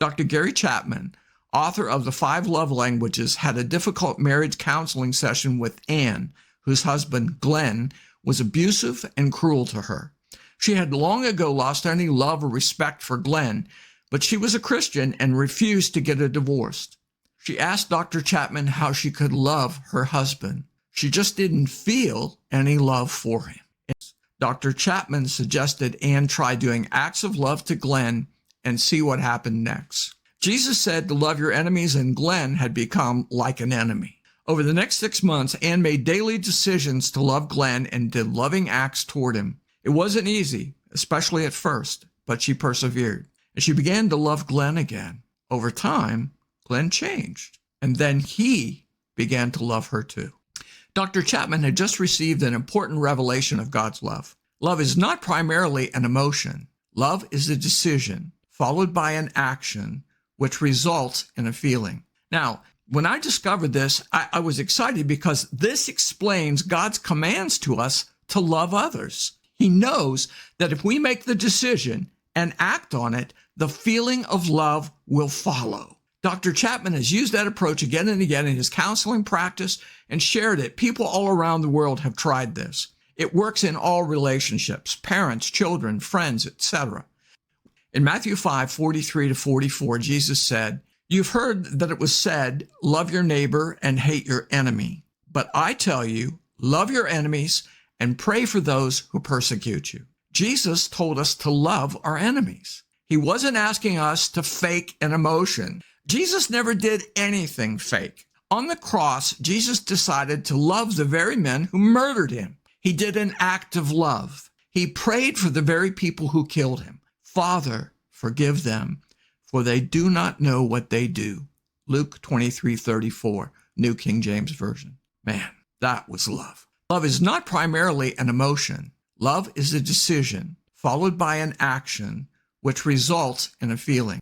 Dr. Gary Chapman, author of The 5 Love Languages, had a difficult marriage counseling session with Anne, whose husband, Glenn, was abusive and cruel to her. She had long ago lost any love or respect for Glenn, but she was a Christian and refused to get a divorce. She asked Dr. Chapman how she could love her husband. She just didn't feel any love for him. Dr. Chapman suggested Anne try doing acts of love to Glenn and see what happened next. Jesus said to love your enemies, and Glenn had become like an enemy. Over the next 6 months, Anne made daily decisions to love Glenn and did loving acts toward him. It wasn't easy, especially at first, but she persevered. And she began to love Glenn again. Over time, Glenn changed, and then he began to love her too. Dr. Chapman had just received an important revelation of God's love. Love is not primarily an emotion. Love is a decision followed by an action, which results in a feeling. Now, when I discovered this, I was excited because this explains God's commands to us to love others. He knows that if we make the decision and act on it, the feeling of love will follow. Dr. Chapman has used that approach again and again in his counseling practice and shared it. People all around the world have tried this. It works in all relationships, parents, children, friends, etc. In Matthew 5:43-44, Jesus said, "You've heard that it was said, 'Love your neighbor and hate your enemy.' But I tell you, love your enemies and pray for those who persecute you." Jesus told us to love our enemies. He wasn't asking us to fake an emotion. Jesus never did anything fake. On the cross, Jesus decided to love the very men who murdered him. He did an act of love. He prayed for the very people who killed him. "Father, forgive them, for they do not know what they do." Luke 23:34, New King James Version. Man, that was love. Love is not primarily an emotion. Love is a decision followed by an action, which results in a feeling.